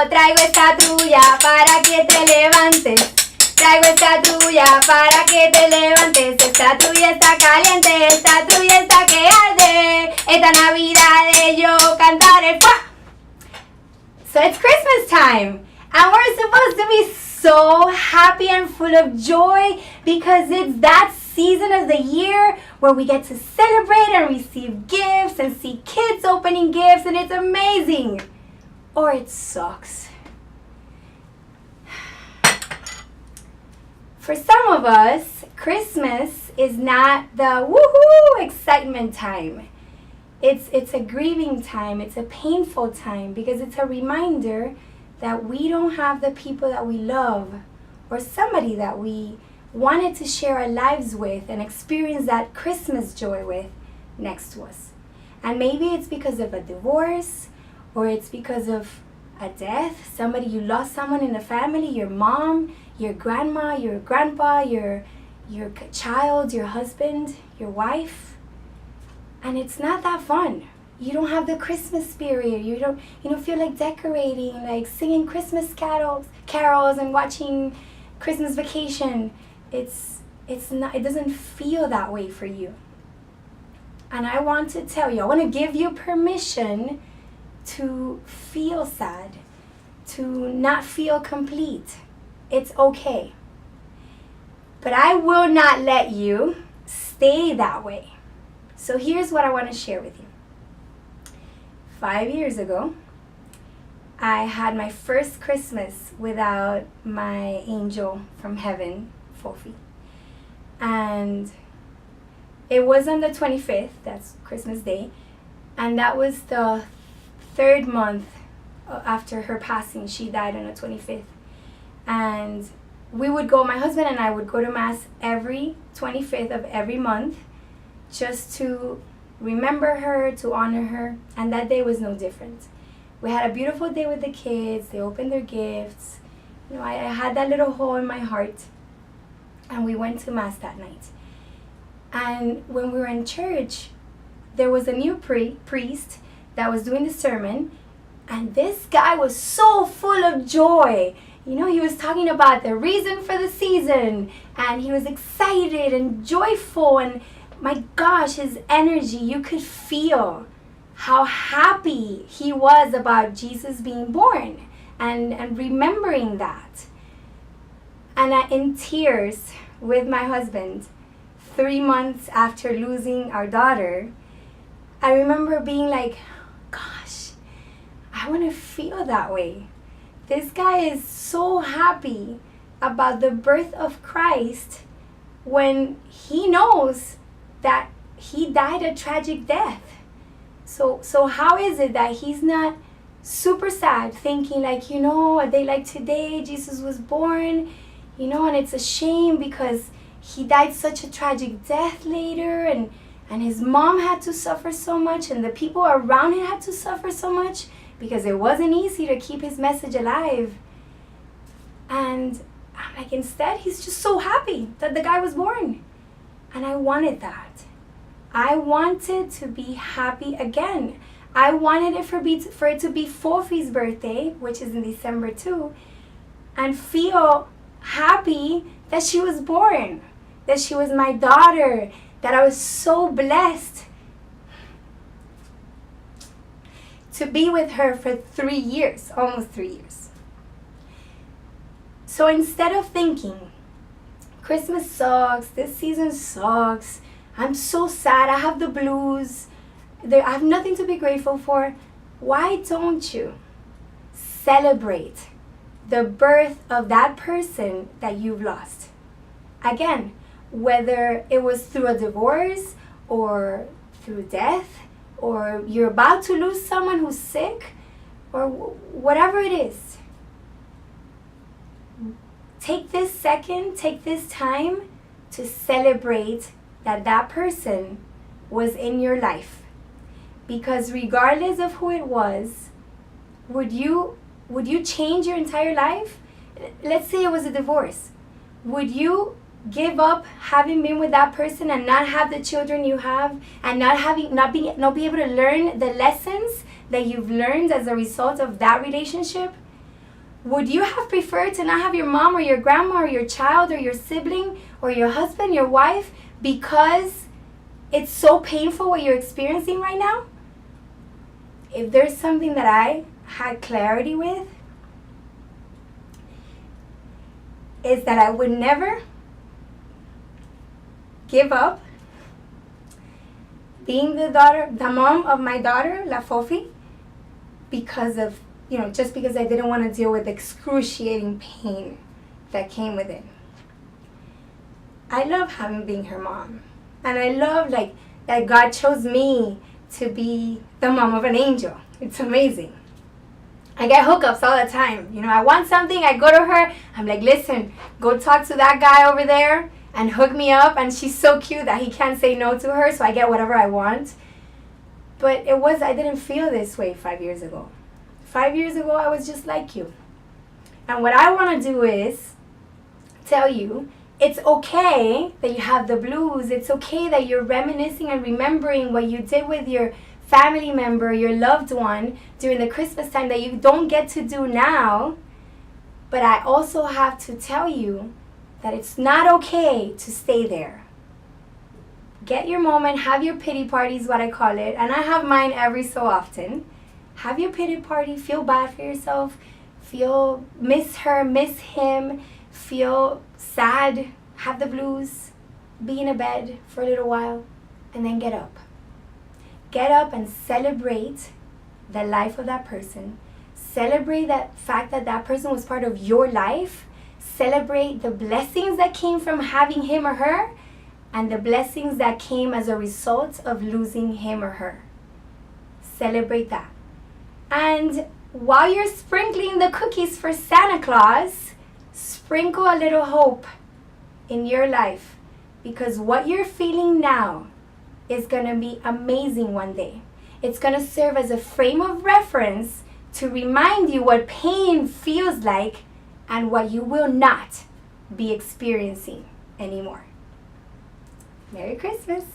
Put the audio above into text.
traigo esta trulla para que te levantes. Traigo esta trulla para que te levantes. Esta trulla está caliente, esta trulla está que arde. Esta Navidad de yo cantaré. So it's Christmas time, and we're supposed to be so happy and full of joy because it's that season of the year where we get to celebrate and receive gifts and see kids opening gifts, and it's amazing. Or it sucks. For some of us, Christmas is not the woohoo excitement time. It's a grieving time. It's a painful time because it's a reminder that we don't have the people that we love or somebody that we wanted to share our lives with and experience that Christmas joy with next to us. And maybe it's because of a divorce, or it's because of a death. Somebody, you lost someone in the family, your mom, your grandma, your grandpa, your child, your husband, your wife. And it's not that fun. You don't have the Christmas spirit. You don't feel like decorating, like singing Christmas carols and watching Christmas Vacation. It doesn't feel that way for you. And I want to tell you, I want to give you permission to feel sad, to not feel complete. It's okay. But I will not let you stay that way. So here's what I want to share with you. 5 years ago, I had my first Christmas without my angel from heaven, Fofi. And it was on the 25th, that's Christmas Day, and that was the 3rd month after her passing. She died on the 25th. And my husband and I would go to Mass every 25th of every month just to remember her, to honor her, and that day was no different. We had a beautiful day with the kids. They opened their gifts. I had that little hole in my heart, and we went to Mass that night. And when we were in church, there was a new priest that was doing the sermon, and this guy was so full of joy. He was talking about the reason for the season, and he was excited and joyful, and my gosh, his energy, you could feel how happy he was about Jesus being born and remembering that. And in tears with my husband, 3 months after losing our daughter, I remember being like, gosh, I want to feel that way. This guy is so happy about the birth of Christ when he knows that he died a tragic death. So how is it that he's not super sad, thinking like, a day like today, Jesus was born, and it's a shame because he died such a tragic death later, and his mom had to suffer so much, and the people around him had to suffer so much because it wasn't easy to keep his message alive. And I'm like, instead, he's just so happy that the guy was born. And I wanted that. I wanted to be happy again. I wanted it for it to be Fofi's birthday, which is in December too, and feel happy that she was born, that she was my daughter, that I was so blessed to be with her for 3 years, almost 3 years. So instead of thinking, Christmas sucks, this season sucks, I'm so sad, I have the blues, I have nothing to be grateful for, why don't you celebrate the birth of that person that you've lost? Again, whether it was through a divorce or through death, or you're about to lose someone who's sick, or whatever it is. Take this second, take this time to celebrate that person was in your life. Because regardless of who it was, would you change your entire life? Let's say it was a divorce. Would you give up having been with that person and not have the children you have, and not be able to learn the lessons that you've learned as a result of that relationship? Would you have preferred to not have your mom or your grandma or your child or your sibling or your husband, your wife, because it's so painful what you're experiencing right now? If there's something that I had clarity with, is that I would never give up being the mom of my daughter, La Fofi, because of, just because I didn't want to deal with the excruciating pain that came with it. I love being her mom. And I love that God chose me to be the mom of an angel. It's amazing. I get hookups all the time. I want something, I go to her, I'm like, listen, go talk to that guy over there and hook me up. And she's so cute that he can't say no to her, so I get whatever I want. But I didn't feel this way 5 years ago. 5 years ago, I was just like you. And what I want to do is tell you, it's okay that you have the blues. It's okay that you're reminiscing and remembering what you did with your family member, your loved one, during the Christmas time that you don't get to do now. But I also have to tell you that it's not okay to stay there. Get your moment, have your pity party is what I call it, and I have mine every so often. Have your pity party, feel bad for yourself, miss her, miss him, feel sad, have the blues, be in a bed for a little while, and then get up. Get up and celebrate the life of that person. Celebrate that fact that that person was part of your life. Celebrate the blessings that came from having him or her, and the blessings that came as a result of losing him or her. Celebrate that. And while you're sprinkling the cookies for Santa Claus, sprinkle a little hope in your life, because what you're feeling now is going to be amazing one day. It's going to serve as a frame of reference to remind you what pain feels like and what you will not be experiencing anymore. Merry Christmas.